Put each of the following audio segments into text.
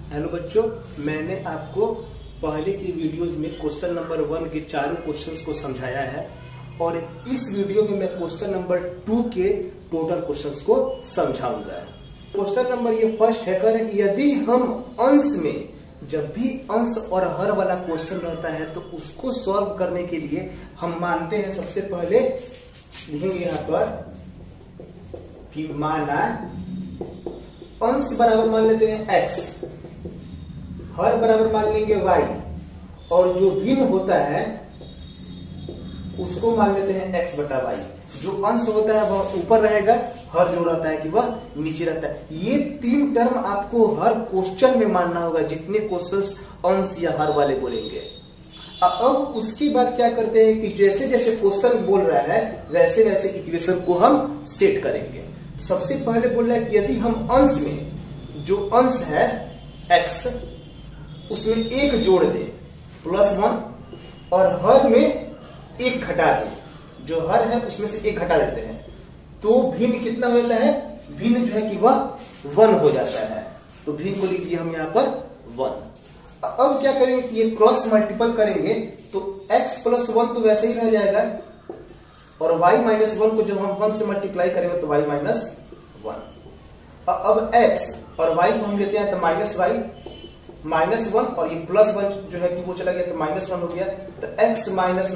Hello बच्चों, मैंने आपको पहले की वीडियोस में क्वेश्चन नंबर 1 के चारों क्वेश्चंस को समझाया है और इस वीडियो में मैं क्वेश्चन नंबर 2 के टोटल क्वेश्चंस को समझाऊंगा। क्वेश्चन नंबर ये फर्स्ट है, कह कि यदि हम अंश में जब भी अंश और हर वाला क्वेश्चन रहता है तो उसको सॉल्व करने के लिए हम मानते हैं, सबसे पहले लिखेंगे यहाँ पर कि माना अंश बराबर मान लेते हैं x, हर बराबर मान लेंगे y और जो भिन्न होता है उसको मान लेते हैं x बटा y। जो अंश होता है वह ऊपर रहेगा, हर जो रहता है कि वह नीचे रहता है। ये तीन टर्म आपको हर क्वेश्चन में मानना होगा जितने क्वेश्चंस अंश या हर वाले बोलेंगे। अब उसकी बात क्या करते हैं कि जैसे जैसे क्वेश्चन बोल रहा है वैसे वैसे इक्वेशन को हम सेट करेंगे। सबसे पहले बोल रहा है कि यदि हम अंश में जो अंश है x उसमें एक जोड़ दे +1 और हर में एक घटा दे, जो हर है उसमें से एक घटा देते हैं तो भिन्न कितना हो जाता है, भिन्न जो है कि वह 1 हो जाता है। तो भिन्न को लिख दिया हम यहाँ पर 1। अब क्या करेंगे कि ये क्रॉस मल्टीपल करेंगे तो x + 1 तो वैसे ही रह जाएगा और y - 1 को जब हम 1 से मल्टीप्लाई करेंगे तो y - 1। अब x और y को हम लेते हैं तो -y -1 और ये +1 जो है कि वो चला गया तो -1 हो गया, तो x - y =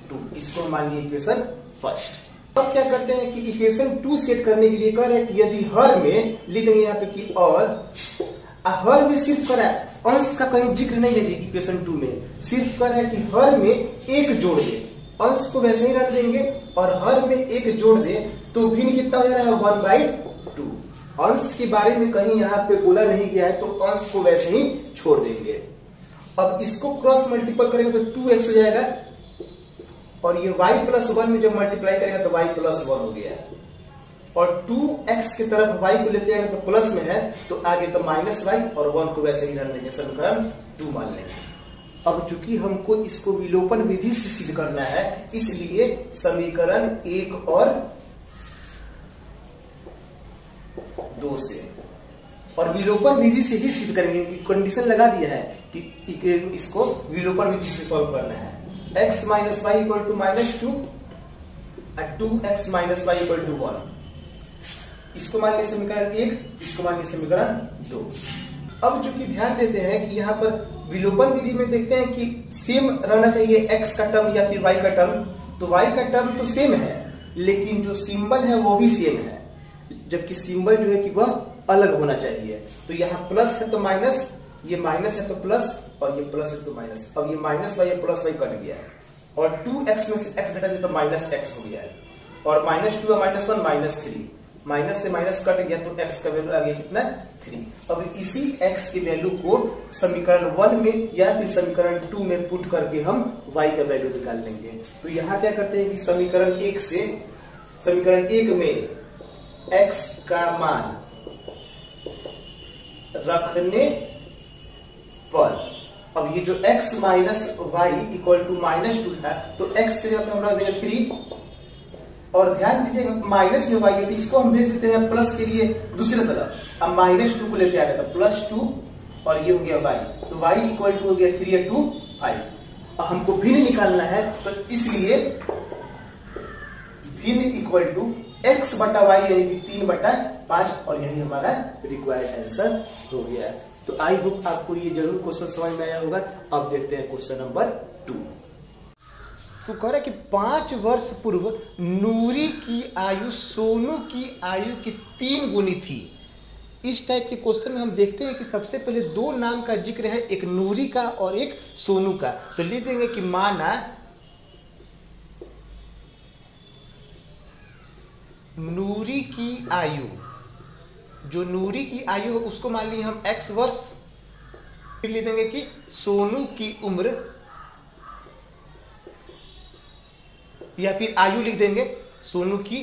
-2। इसको मान लिया इक्वेशन फर्स्ट। अब क्या करते हैं कि इक्वेशन 2 सेट करने के लिए कह रहे हैं कि यदि हर में लिख देंगे यहाँ पे कि और हर में सिर्फ करा है, अंश का कहीं जिक्र नहीं है जी। इक्वेशन 2 में सिर्फ कह रहा है कि हर में एक जोड़ दे, अंश को वैसे ही रख देंगे और हर में एक जोड़ दे तो भिन्न कितना हो जा रहा है 1/2। अंश के बारे में कहीं यहाँ पे बोला नहीं गया है तो अंश को वैसे ही छोड़ देंगे। अब इसको क्रॉस मल्टीपल करेंगे तो 2x हो जाएगा और ये y + 1 में जब मल्टीप्लाई करेगा तो y + 1 हो गया और 2x की तरफ y को लेते हैं तो प्लस में है तो आगे तो -y और 1 को वैसे ही रख देंगे, समीकरण 2 मान लेंगे। अब चूंकि हमको इसको विलोपन विधि से सिद्ध करना है इसलिए समीकरण 1 और 2 से और विलोपन विधि से ही सिद्ध करेंगे क्योंकि कंडीशन लगा दिया है कि इसको विलोपन विधि से सॉल्व करना है। x - y = -2 और 2x - y = 1। इसको मान लिया समीकरण 1, इसको मान लिया समीकरण 2। अब चूंकि ध्यान देते हैं कि यहाँ पर विलोपन विधि में देखते हैं कि सेम रहना चाहिए x का टर्म या फिर y का टर्म, तो y का टर्म तो सेम है लेकिन जो सिंबल है वो भी सेम है, जबकि सिंबल जो है कि वह अलग होना चाहिए। तो यहाँ प्लस है तो माइनस, ये माइनस है तो प्लस और ये प्लस है तो माइनस। अब ये -y या +y कट गया है और 2x में से x घटा दिया तो -x हो गया है और -2 और -1 -3, माइनस से माइनस कट गया तो x का वैल्यू आ गया कितना 3। अब इसी x की वैल्यू को समीकरण 1 में या फिर समीकरण 2 में पुट करके हम y का वैल्यू निकाल लेंगे। तो यहाँ क्या करते हैं कि समीकरण 1 से समीकरण 1 में x का मान रखने पर अब ये जो x - y = -2 था तो x के जगह हम रख देंगे 3 और ध्यान दीजिएगा माइनस में y है तो इसको हम भेज देते हैं प्लस के लिए दूसरी तरफ। अब -2 को लेते आ गए तो +2 और ये हो गया y, तो y = हो गया 3 और 2 5। अब हमको भिन्न निकालना है तो इसलिए भिन्न = x बटा y यानी कि 3/5 और यही हमारा रिक्वायर्ड आंसर हो गया। तो आई होप आपको ये जरूर क्वेश्चन समझ में आया होगा। अब देखते हैं क्वेश्चन नंबर 2। तो कह रहा है कि 5 वर्ष पूर्व नूरी की आयु सोनू की आयु की 3 गुनी थी। इस टाइप के क्वेश्चन में हम देखते हैं कि सबसे पहले 2 नाम का जिक्र है, एक नूरी का और एक सोनू का। तो लिख देंगे कि माना नूरी की आयु, जो नूरी की आयु है उसको मान लीजिए हम x वर्ष, फिर लिख देंगे कि सोनू की उम्र या फिर आयु लिख देंगे, सोनू की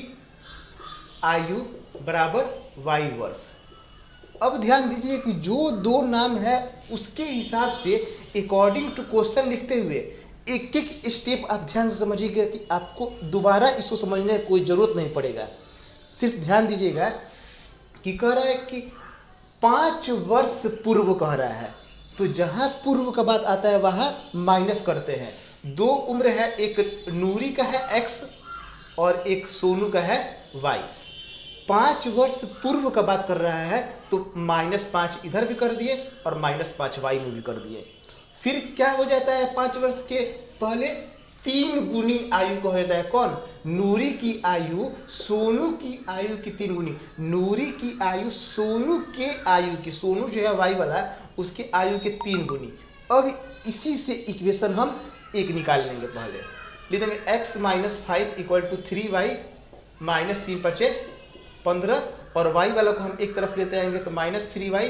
आयु बराबर y वर्ष। अब ध्यान दीजिए कि जो 2 नाम है उसके हिसाब से अकॉर्डिंग टू क्वेश्चन लिखते हुए एक एक स्टेप आप ध्यान से समझिएगा कि आपको दोबारा इसको समझने की कोई जरूरत नहीं पड़ेगा। सिर्फ ध्यान दीजिएगा कि कह रहा है कि 5 वर्ष पूर्व कह रहा है, तो जहां पूर्व का बात आता है वहां माइनस करते हैं। 2 उम्र है, एक नूरी का है x और एक सोनू का है y। 5 वर्ष पूर्व का बात कर रहा है तो -5 इधर भी कर दिए और -5 y में भी कर दिए। फिर क्या हो जाता है 5 वर्ष के पहले 3 गुनी आयु का हो जाता है। कौन? नूरी की आयु सोनू की आयु की 3 गुनी। नूरी की आयु सोनू के आयु की, सोनू जो है y वाला, उसके आयु के 3 गुनी। अब इसी से इक्वेशन हम एक निकाल लेंगे। पहले लिख देंगे x - 5 = 3y - 3 × 5 = 15 और y वाला को हम एक तरफ लेते आएंगे तो -3y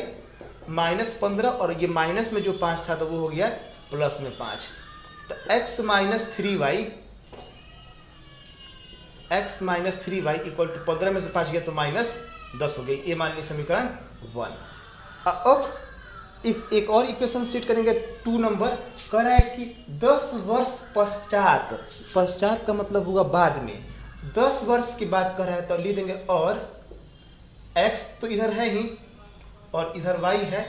- 15 और ये माइनस में जो 5 था तो वो हो गया प्लस में 5। तो x - 3y = 15 में से 5 गया तो -10 हो गई। ये मान ली समीकरण 1। अब एक और इक्वेशन सेट करेंगे 2 नंबर। कह रहा है कि 10 वर्ष पश्चात, पश्चात का मतलब होगा बाद में, 10 वर्ष की बात कर रहा है तो लिख देंगे और x तो इधर है ही और इधर y है।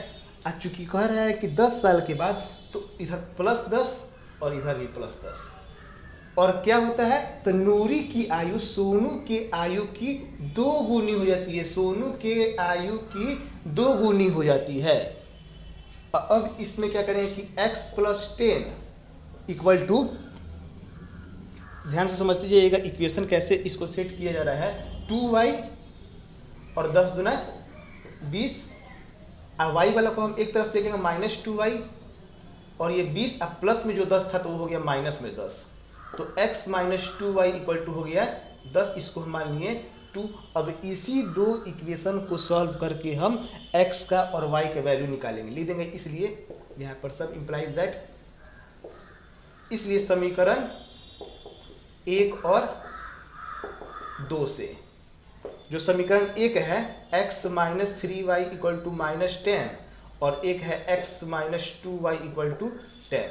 चूंकि कह रहा है कि 10 साल के बाद तो इधर +10 और इधर भी +10। और क्या होता है तो नूरी की आयु सोनू के आयु की 2 गुनी हो जाती है। सोनू के आयु की 2 गुनी हो जाती है। अब इसमें क्या करें कि x + 10 = ध्यान से समझ लीजिएगा इक्वेशन कैसे इसको सेट किया जा रहा है। 2y और 10 दूना 20, y वाला को हम एक तरफ लेंगे -2y और ये 20 अब प्लस में जो 10 था तो वो हो गया माइनस में 10। तो x - 2y = हो गया 10। इसको हम मान लिए 2। अब इसी 2 इक्वेशन को सॉल्व करके हम x का और y का वैल्यू निकालेंगे। लिख देंगे इसलिए यहाँ पर सब इम्प्लाइज दैट, इसलिए समीकरण 1 और 2 से जो समीकरण 1 है x - 3y = -10 और एक है x - 2y = 10।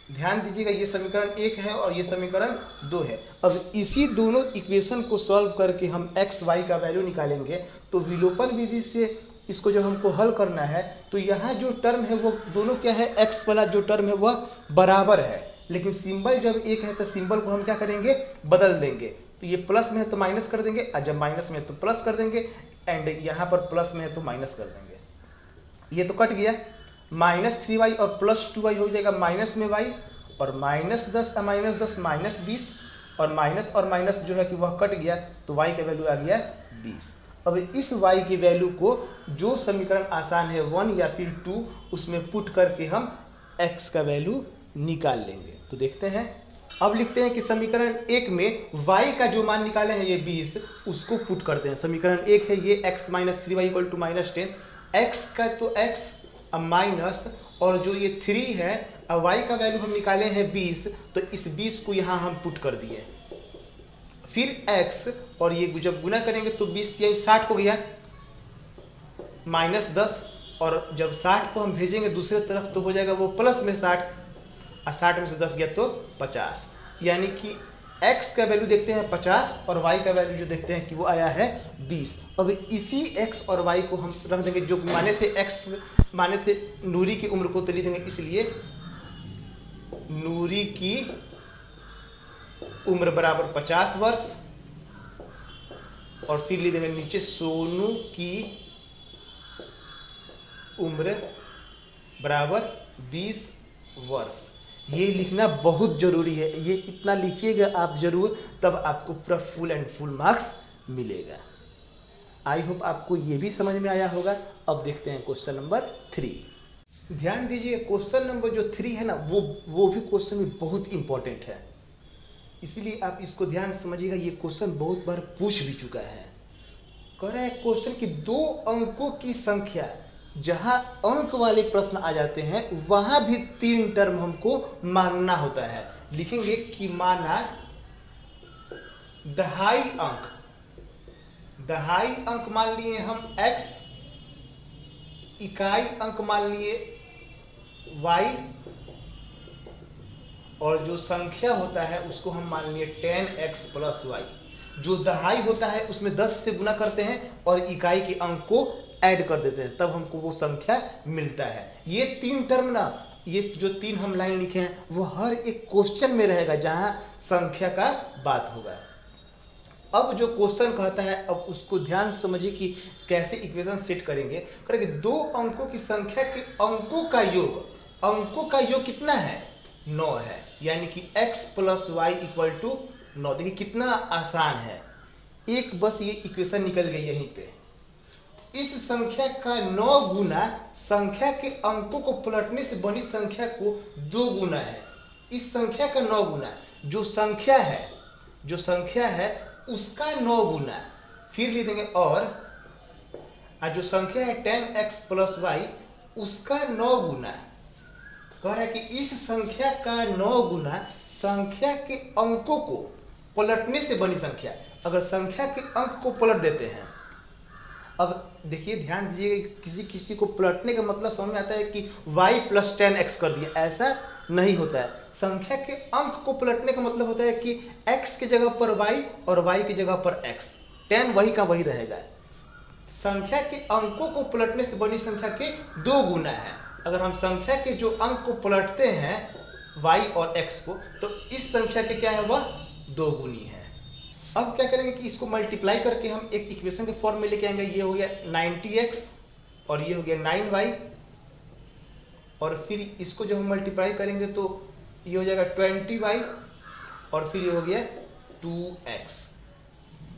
ध्यान दीजिएगा ये समीकरण 1 है और ये समीकरण 2 है। अब इसी दोनों इक्वेशन को सॉल्व करके हम x y का वैल्यू निकालेंगे। तो विलोपन विधि से इसको जब हमको हल करना है तो यहाँ जो टर्म है वो दोनों क्या है, x वाला जो टर्म है वह बराबर है, लेकिन सिंबल जब एक है तो सिंबल को हम क्या करेंगे, बदल देंगे। तो ये प्लस में है तो माइनस कर देंगे और जब माइनस में है तो प्लस कर देंगे एंड यहाँ पर प्लस में है तो माइनस कर देंगे। ये तो कट गया, -3y और +2y हो जाएगा माइनस में y और -10 -20 और माइनस जो है कि वह कट गया तो y का वैल्यू आ गया 20। अब इस y की वैल्यू को जो समीकरण आसान है 1 या फिर 2 उसमें पुट करके हम x का वैल्यू निकाल लेंगे। तो देखते हैं, अब लिखते हैं कि समीकरण 1 में y का जो मान निकाले हैं ये 20, उसको पुट करते हैं। समीकरण 1 है ये x - 3y = -10, x का तो x माइनस और जो ये 3 है और y का वैल्यू हम निकाले हैं 20, तो इस 20 को यहाँ हम पुट कर दिए। फिर x और ये जब गुना करेंगे तो 20 या 60 हो गया -10 और जब 60 को हम भेजेंगे दूसरे तरफ तो हो जाएगा वो प्लस में 60 और 60 में से 10 गया तो 50। यानी कि x का वैल्यू देखते हैं 50 और y का वैल्यू जो देखते हैं कि वो आया है 20। अब इसी x और y को हम रख देंगे, जो माने थे x माने थे नूरी की उम्र को तो लिख देंगे, इसलिए नूरी की उम्र बराबर 50 वर्ष और फिर लिख देंगे नीचे सोनू की उम्र बराबर 20 वर्ष। ये लिखना बहुत जरूरी है, ये इतना लिखिएगा आप जरूर, तब आपको पूरा फुल एंड फुल मार्क्स मिलेगा। आई होप आपको ये भी समझ में आया होगा। अब देखते हैं क्वेश्चन नंबर 3। ध्यान दीजिए क्वेश्चन नंबर जो 3 है ना वो भी क्वेश्चन में बहुत इंपॉर्टेंट है, इसीलिए आप इसको ध्यान से समझिएगा। ये क्वेश्चन बहुत बार पूछ भी चुका है। कह रहा है क्वेश्चन की 2 अंकों की संख्या, जहां अंक वाले प्रश्न आ जाते हैं वहां भी 3 टर्म हमको मानना होता है। लिखेंगे कि माना दहाई अंक मान लिए हम x, इकाई अंक मान लिए y और जो संख्या होता है उसको हम मान लिए 10x + y। जो दहाई होता है उसमें 10 से गुना करते हैं और इकाई के अंक को ऐड कर देते हैं, तब हमको वो संख्या मिलता है। ये 3 टर्म ना, ये जो 3 हम लाइन लिखे हैं वो हर एक क्वेश्चन में रहेगा जहां संख्या का बात होगा। अब जो क्वेश्चन कहता है, अब उसको ध्यान से समझिए कि कैसे इक्वेशन सेट करेंगे। 2 अंकों की संख्या के अंकों का योग कितना है? 9 है, यानी कि x + y = 9। देखिए कितना आसान है, एक बस ये इक्वेशन निकल गई यहीं पे। इस संख्या का 9 गुना संख्या के अंकों को पलटने से बनी संख्या को 2 गुना है। इस संख्या का 9 गुना जो संख्या है उसका 9 गुना, फिर लिख देंगे और जो संख्या है 10x + y उसका 9 गुना। कह रहा है कि इस संख्या का 9 गुना संख्या के अंकों को पलटने से बनी संख्या। अगर संख्या के अंक को पलट देते हैं, अब देखिए ध्यान दीजिए, किसी को पलटने का मतलब समझ में आता है कि y + 10x कर दिया, ऐसा नहीं होता है। संख्या के अंक को पलटने का मतलब होता है कि x की जगह पर y और y की जगह पर x, 10 वही का वही रहेगा। संख्या के अंकों को पलटने से बनी संख्या के 2 गुना है। अगर हम संख्या के जो अंक को पलटते हैं y और x को, तो इस संख्या के क्या है, वह 2 गुनी है। अब क्या करेंगे कि इसको मल्टीप्लाई करके हम एक इक्वेशन के फॉर्म में लेके आएंगे। ये हो गया 90x और ये हो गया 9y, और फिर इसको जब हम मल्टीप्लाई करेंगे तो ये हो जाएगा 20y और फिर ये हो गया 2x।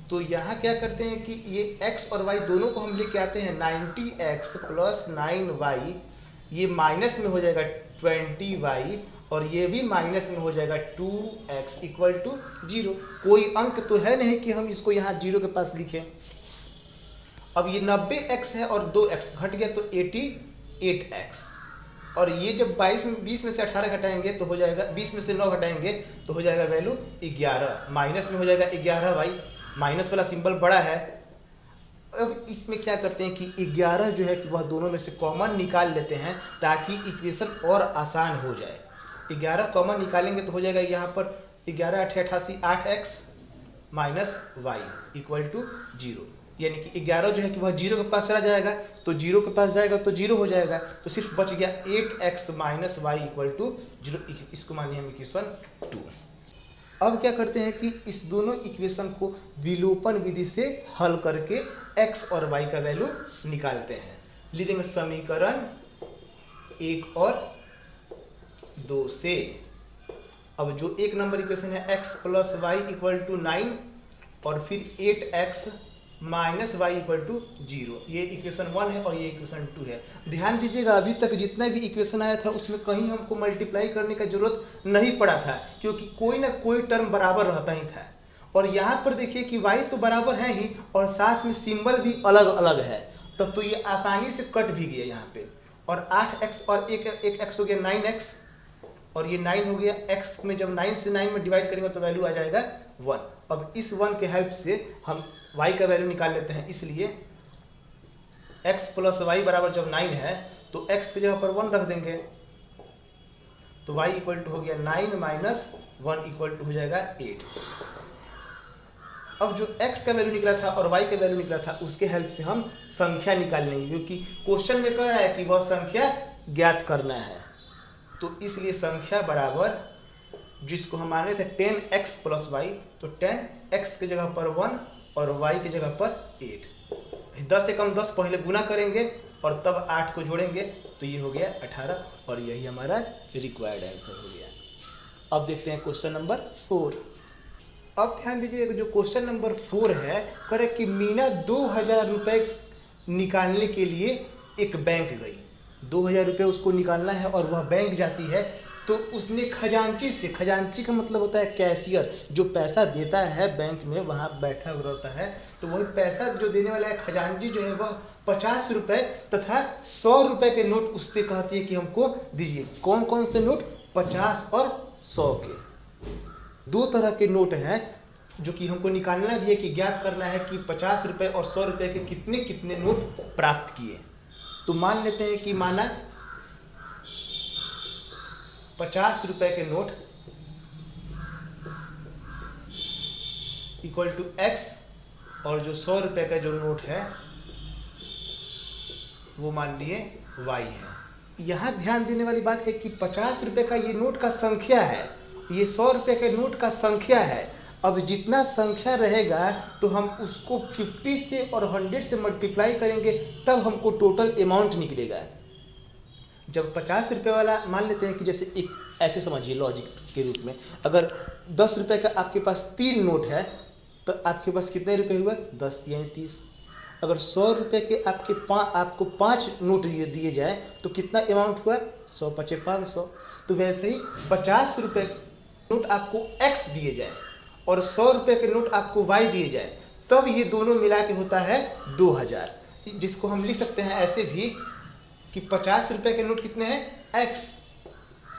तो यहाँ क्या करते हैं कि ये x और y दोनों को हम लेके आते हैं। 90x + 9y ये माइनस में हो जाएगा 20y और ये भी माइनस में हो जाएगा 2x = 0। कोई अंक तो है नहीं कि हम इसको यहाँ 0 के पास लिखें। अब ये 90x है और 2x घट गया तो 88x, और ये जब 20 में से 18 घटाएंगे तो हो जाएगा, 20 में से 9 घटाएंगे तो हो जाएगा वैल्यू 11, माइनस में हो जाएगा 11y, माइनस वाला सिंबल बड़ा है। अब इसमें क्या करते हैं कि 11 जो है कि वह दोनों में से कॉमन निकाल लेते हैं ताकि इक्वेशन और आसान हो जाए। 11 कॉमन निकालेंगे तो हो जाएगा यहाँ पर 11 × 8 = 88, 8x - y = 0, यानी कि 11 जो है कि वह 0 के पास चला जाएगा, तो 0 के पास जाएगा तो 0 हो जाएगा, तो सिर्फ बच गया 8x - y = 0। इसको मानिए हम इक्वेशन 2। अब क्या करते हैं कि इस दोनों इक्वेशन को विलोपन विधि से हल करके x और y का वैल्यू निकालते हैं। लिख देंगे समीकरण 1 और 2 से। अब जो 1 नंबर इक्वेशन है x + y = 9 और फिर 8x - y = 0, ये इक्वेशन 1 है और ये इक्वेशन 2 है। ध्यान दीजिएगा अभी तक जितना भी इक्वेशन आया था उसमें कहीं हमको मल्टीप्लाई करने का जरूरत नहीं पड़ा था, क्योंकि कोई ना कोई टर्म बराबर रहता ही था। और यहाँ पर देखिए कि y तो बराबर है ही और साथ में सिंबल भी अलग अलग है, तब तो ये आसानी से कट भी गया यहाँ पे। और 8x और एक x हो गया 9x, और ये 9 हो गया। x में जब 9 से 9 में डिवाइड करेंगे तो वैल्यू आ जाएगा 1। अब इस 1 के हेल्प से हम y का वैल्यू निकाल लेते हैं। इसलिए x + y बराबर जब 9 है तो x की जगह पर 1 रख देंगे, तो y = हो गया 9 - 1 = हो जाएगा 8। अब जो x का वैल्यू निकला था और y का वैल्यू निकला था उसके हेल्प से हम संख्या निकाल लेंगे, क्योंकि क्वेश्चन में कह रहा है कि वह संख्या ज्ञात करना है। तो इसलिए संख्या बराबर, जिसको हम मान रहे थे 10x + y, तो 10x की जगह पर 1 और y की जगह पर 8। 10 से कम 10 पहले गुना करेंगे और तब 8 को जोड़ेंगे, तो ये हो गया 18 और यही हमारा रिक्वायर्ड आंसर हो गया। अब देखते हैं क्वेश्चन नंबर 4। अब ध्यान दीजिए जो क्वेश्चन नंबर 4 है, करे कि मीना 2000 रुपये निकालने के लिए एक बैंक गई। 2000 रुपये उसको निकालना है और वह बैंक जाती है, तो उसने खजांची से, खजांची का मतलब होता है कैशियर, जो पैसा देता है बैंक में वहाँ बैठा हुआ रहता है, तो वही पैसा जो देने वाला है खजांची जो है वह 50 रुपये तथा 100 रुपये के नोट उससे कहती है कि हमको दीजिए। कौन कौन से नोट? 50 और 100 के। 2 तरह के नोट हैं जो कि हमको निकालना भी है कि ज्ञात करना है कि 50 रुपये और 100 रुपये के कितने कितने नोट प्राप्त किए। तो मान लेते हैं कि माना 50 रुपये के नोट = x और जो 100 रुपये का जो नोट है वो मान लिए y है। यहाँ ध्यान देने वाली बात है कि 50 रुपये का ये नोट का संख्या है, ये 100 रुपये के नोट का संख्या है। अब जितना संख्या रहेगा तो हम उसको 50 से और 100 से मल्टीप्लाई करेंगे, तब हमको टोटल अमाउंट निकलेगा। जब 50 रुपये वाला मान लेते हैं कि जैसे एक ऐसे समझिए लॉजिक के रूप में, अगर 10 रुपये का आपके पास 3 नोट है तो आपके पास कितने रुपए हुआ? 10 यानी 30। अगर 100 रुपये के आपको 5 नोट दिए जाए तो कितना अमाउंट हुआ? 100 5 500। तो वैसे ही 50 रुपये नोट आपको x दिए जाए और 100 रुपये के नोट आपको y दिए जाए, तब ये दोनों मिला के होता है 2000, जिसको हम लिख सकते हैं ऐसे भी कि 50 रुपये के नोट कितने हैं? x,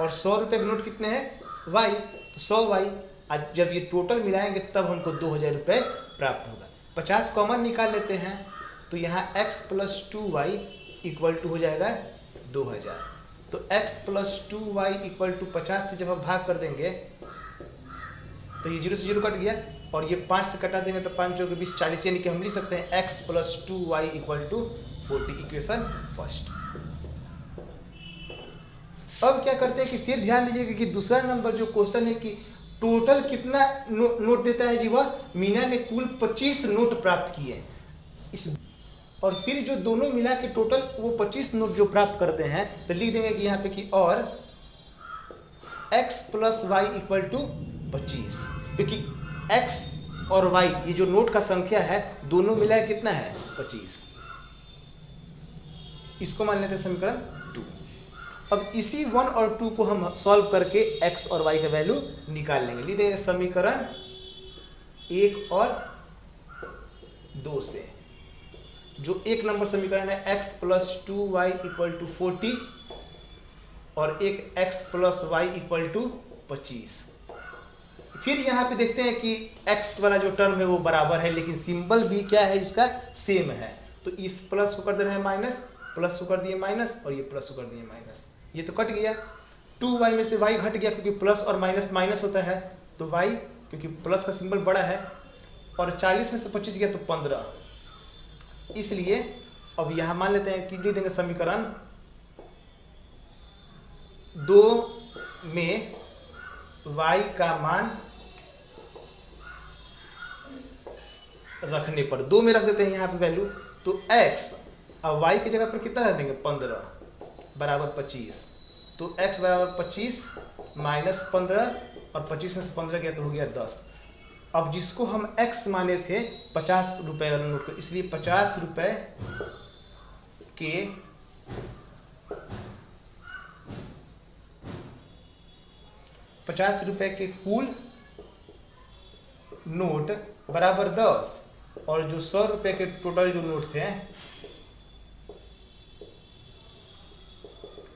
और 100 रुपये के नोट कितने हैं? y, तो 100y। आज जब ये टोटल मिलाएंगे तब हमको 2000 रुपये प्राप्त होगा। 50 कॉमन निकाल लेते हैं तो यहाँ x + 2y इक्वल टू हो जाएगा 2000। तो x + 2y इक्वल टू 50 से जब हम भाग कर देंगे तो ये 0 से 0 कट गया और ये 5 से कटा देंगे तो 5 चौके 20 40, यानी कि हम लिख सकते हैं x + 2y equal to 40, equation first. अब क्या करते हैं कि फिर ध्यान दीजिएगा कि दूसरा नंबर जो क्वेश्चन है कि टोटल कितना नोट देता है जी? वह मीना ने कुल 25 नोट प्राप्त किए इस, और फिर जो दोनों मिला के टोटल वो 25 नोट जो प्राप्त करते हैं तो लिख देंगे कि यहाँ पे कि और x + y इक्वल टू 25, क्योंकि x और y ये जो नोट का संख्या है दोनों मिला कितना है? 25। इसको मान लेते हैं समीकरण 2। अब इसी 1 और 2 को हम सॉल्व करके x और y का वैल्यू निकाल लेंगे। लिख देंगे समीकरण 1 और 2 से, जो 1 नंबर समीकरण है x + 2y इक्वल टू 40 और एक x + y इक्वल टू 25। फिर यहाँ पे देखते हैं कि x वाला जो टर्म है वो बराबर है, लेकिन सिंबल भी क्या है इसका? सेम है। तो इस प्लस को कर दे रहे हैं माइनस, प्लस को कर दिए माइनस और ये प्लस को कर दिए माइनस, ये तो कट गया। 2y में से y घट गया क्योंकि प्लस और माइनस माइनस होता है, तो y क्योंकि प्लस का सिंबल बड़ा है, और 40 में से 25 गया तो 15। इसलिए अब यहाँ मान लेते हैं कि लिख देंगे समीकरण 2 में y का मान रखने पर 2 में रख देते हैं यहाँ पे वैल्यू, तो x अब y की जगह पर कितना रख देंगे? 15 बराबर 25। तो x बराबर 25 माइनस 15 और 25 में से 15 गया तो हो गया 10। अब जिसको हम x माने थे 50 रुपए वाले नोट को, इसलिए 50 रुपए के 50 रुपए के कुल नोट बराबर 10, और जो 100 रुपए के टोटल जो नोट थे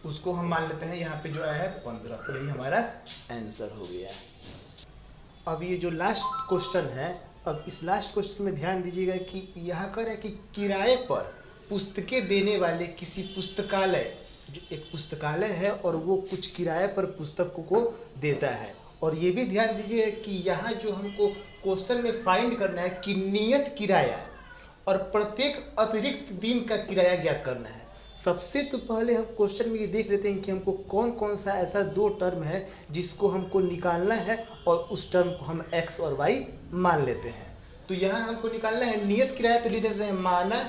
उसको हम मान लेते हैं यहाँ पे जो आया है 15। यही हमारा आंसर हो गया। अब ये जो लास्ट क्वेश्चन है, अब इस लास्ट क्वेश्चन में ध्यान दीजिएगा कि यहाँ कर है कि किराए पर पुस्तकें देने वाले किसी पुस्तकालय, जो एक पुस्तकालय है और वो कुछ किराए पर पुस्तकों को देता है। और ये भी ध्यान दीजिए कि यहाँ जो हमको क्वेश्चन में फाइंड करना है कि नियत किराया और प्रत्येक अतिरिक्त दिन का किराया ज्ञात करना है। सबसे तो पहले हम क्वेश्चन में ये देख लेते हैं कि हमको कौन कौन सा ऐसा 2 टर्म है जिसको हमको निकालना है, और उस टर्म को हम x और y मान लेते हैं। तो यहाँ हमको निकालना है नियत किराया, तो लिख देते हैं माना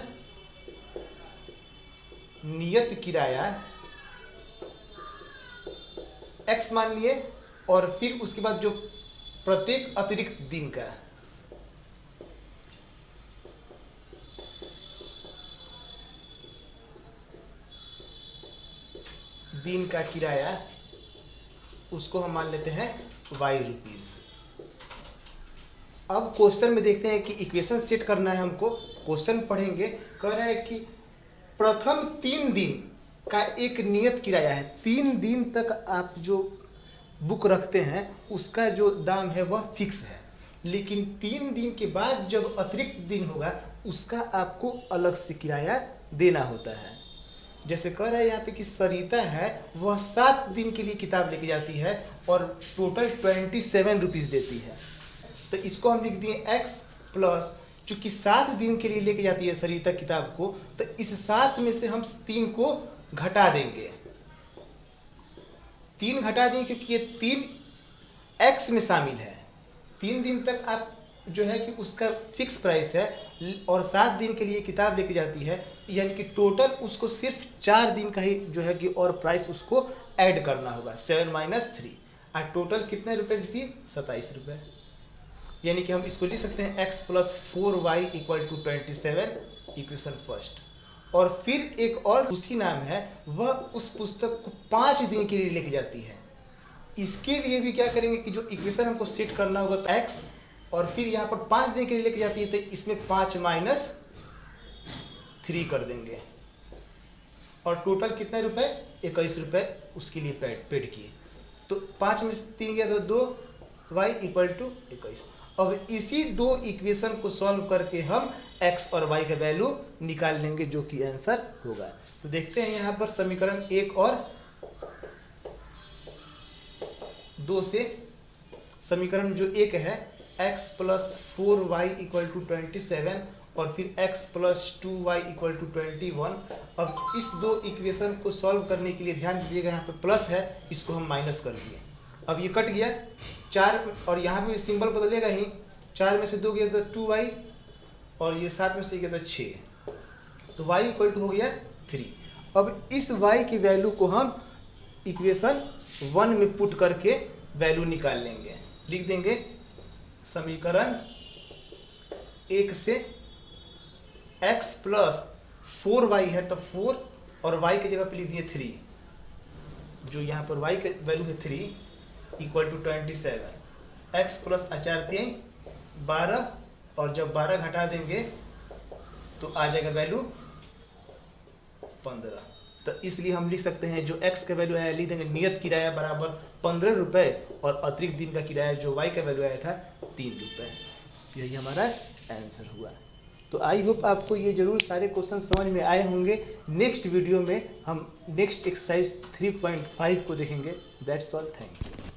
नियत किराया x मान लिए, और फिर उसके बाद जो प्रत्येक अतिरिक्त दिन का किराया उसको हम मान लेते हैं y रुपीज। अब क्वेश्चन में देखते हैं कि इक्वेशन सेट करना है हमको। क्वेश्चन पढ़ेंगे, कह रहा है कि प्रथम 3 दिन का एक नियत किराया है। 3 दिन तक आप जो बुक रखते हैं उसका जो दाम है वह फिक्स है, लेकिन 3 दिन के बाद जब अतिरिक्त दिन होगा उसका आपको अलग से किराया देना होता है। जैसे कह रहा है यहाँ पे कि सरिता है, वह 7 दिन के लिए किताब लेके जाती है और टोटल 27 रुपीज़ देती है। तो इसको हम लिख दिए x प्लस चूंकि 7 दिन के लिए लेके जाती है सरिता किताब को, तो इस 7 में से हम 3 को घटा देंगे, 3 घटा देंगे क्योंकि ये 3 एक्स में शामिल है। 3 दिन तक आप जो है कि उसका फिक्स प्राइस है और 7 दिन के लिए किताब लेके जाती है, यानी कि टोटल उसको सिर्फ 4 दिन का ही जो है कि और प्राइस उसको ऐड करना होगा 7 - 3, और टोटल कितने रुपए दी? 27 रुपये। यानी कि हम इसको लिख सकते हैं x + 4y = 27, इक्वेशन फर्स्ट। और फिर एक और दूसरी नाम है, वह उस पुस्तक को 5 दिन के लिए लेके जाती है। इसके लिए भी क्या करेंगे कि जो इक्वेशन हमको सेट करना होगा तो x, और फिर यहाँ पर 5 दिन के लिए लेके जाती है तो इसमें 5 - 3 कर देंगे, और टोटल कितने रुपए? 21 रुपए उसके लिए पेड किए। तो 5 में 3 गया तो 2y = 21। अब इसी 2 इक्वेशन को सॉल्व करके हम x और y का वैल्यू निकाल लेंगे, जो कि आंसर होगा। तो देखते हैं यहाँ पर समीकरण 1 और 2 से। समीकरण जो 1 है x + 4y = 27 और फिर x + 2y = 21। अब इस 2 इक्वेशन को सॉल्व करने के लिए ध्यान दीजिएगा, यहाँ पे प्लस है, इसको हम माइनस कर दिए। अब ये कट गया 4, और यहाँ पे सिंबल बदलेगा ही, 4 में से 2 गया तो 2y, और ये 7 में से गया तो 6, तो y = हो गया 3। अब इस y की वैल्यू को हम इक्वेशन 1 में पुट करके वैल्यू निकाल लेंगे। लिख देंगे समीकरण 1 से x + 4y है तो 4, और y की जगह पे लिख दिए 3, जो यहाँ पर y का वैल्यू है 3 = 27, x + 4 3 12, और जब 12 घटा देंगे तो आ जाएगा वैल्यू 15। तो इसलिए हम लिख सकते हैं जो x का वैल्यू आया, लिख देंगे नियत किराया बराबर 15 रुपए, और अतिरिक्त दिन का किराया जो y का वैल्यू आया था 3 रुपए। यही हमारा आंसर हुआ। तो आई होप आपको ये जरूर सारे क्वेश्चन समझ में आए होंगे। नेक्स्ट वीडियो में हम नेक्स्ट एक्सरसाइज 3.5 को देखेंगे। That's all, thank you.